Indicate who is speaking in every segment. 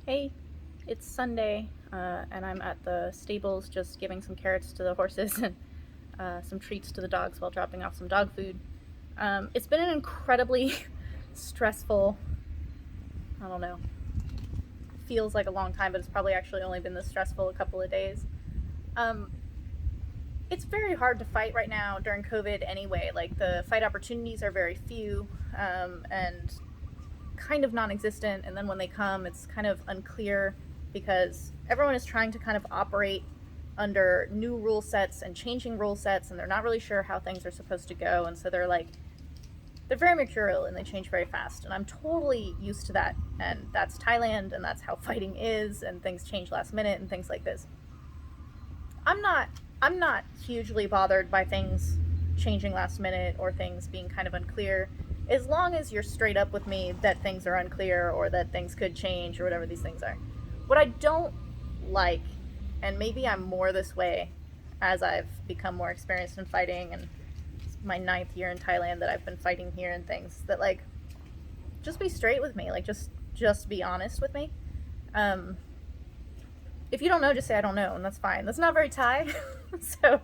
Speaker 1: Hey, it's Sunday, and I'm at the stables just giving some carrots to the horses and some treats to the dogs while dropping off some dog food. It's been an incredibly stressful, I don't know, feels like a long time, but it's probably actually only been this stressful a couple of days. Um, it's very hard to fight right now during COVID anyway. Like, the fight opportunities are very few, and kind of non-existent, and then when they come it's kind of unclear because everyone is trying to kind of operate under new rule sets and changing rule sets, and they're not really sure how things are supposed to go, and so they're very mercurial and they change very fast, and I'm totally used to that, and that's Thailand, and that's how fighting is, and things change last minute and things like this. I'm not hugely bothered by things changing last minute or things being kind of unclear, as long as you're straight up with me that things are unclear or that things could change or whatever these things are. What I don't like, and maybe I'm more this way as I've become more experienced in fighting, and it's my ninth year in Thailand that I've been fighting here and things, that like, just be straight with me, like just be honest with me. Um, if you don't know, just say I don't know, and that's fine. That's not very Thai. So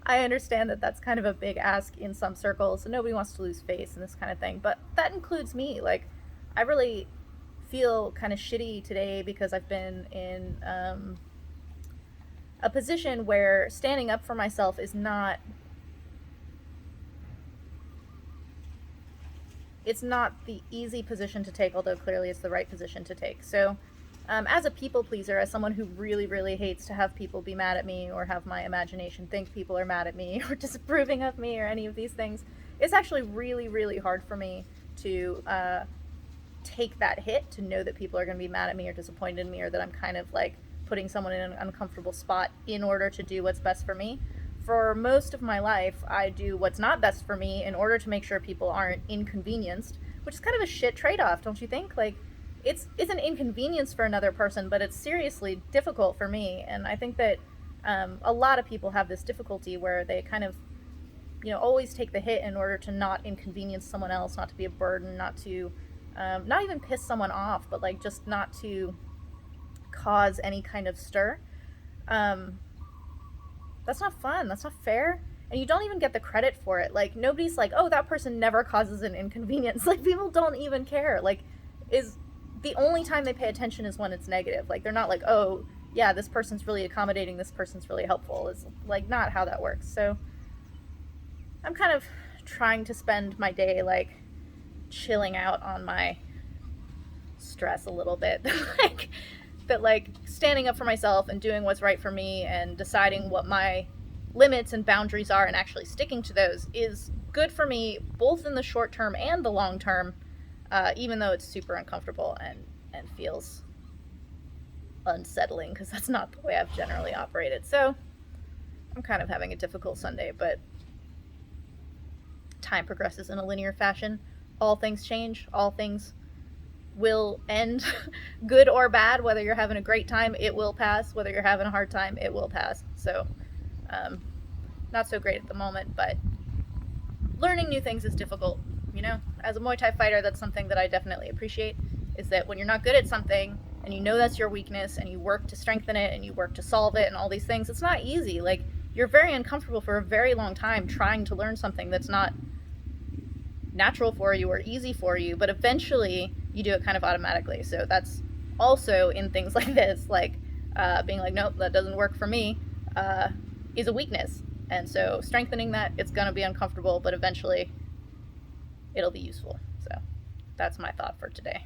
Speaker 1: I understand that that's kind of a big ask in some circles, and nobody wants to lose face and this kind of thing. But that includes me. Like, I really feel kind of shitty today because I've been in a position where standing up for myself is not. It's not the easy position to take, although clearly it's the right position to take. So, as a people pleaser, as someone who really, really hates to have people be mad at me or have my imagination think people are mad at me or disapproving of me or any of these things, it's actually really, really hard for me to take that hit, to know that people are going to be mad at me or disappointed in me, or that I'm kind of like putting someone in an uncomfortable spot in order to do what's best for me. For most of my life, I do what's not best for me in order to make sure people aren't inconvenienced, which is kind of a shit trade-off, don't you think? Like, it's an inconvenience for another person, but it's seriously difficult for me. And I think that a lot of people have this difficulty where they kind of, always take the hit in order to not inconvenience someone else, not to be a burden, not to, not even piss someone off, but like just not to cause any kind of stir. Um, that's not fun. That's not fair. And you don't even get the credit for it. Like, nobody's like, oh, that person never causes an inconvenience. Like, people don't even care. Like, is the only time they pay attention is when it's negative. Like, they're not like, oh, yeah, this person's really accommodating, this person's really helpful. It's like not how that works. So I'm kind of trying to spend my day like chilling out on my stress a little bit. Like, that like standing up for myself and doing what's right for me and deciding what my limits and boundaries are and actually sticking to those is good for me, both in the short term and the long term, even though it's super uncomfortable and feels unsettling because that's not the way I've generally operated. So I'm kind of having a difficult Sunday, but time progresses in a linear fashion. All things change, all things will end, good or bad. Whether you're having a great time, it will pass. Whether you're having a hard time, it will pass. So, um, not so great at the moment, but learning new things is difficult. As a Muay Thai fighter, that's something that I definitely appreciate, is that when you're not good at something and you know that's your weakness and you work to strengthen it and you work to solve it and all these things, it's not easy. Like, you're very uncomfortable for a very long time trying to learn something that's not natural for you or easy for you, but eventually you do it kind of automatically. So that's also in things like this, like being like, nope, that doesn't work for me, is a weakness. And so strengthening that, it's going to be uncomfortable, but eventually it'll be useful. So that's my thought for today.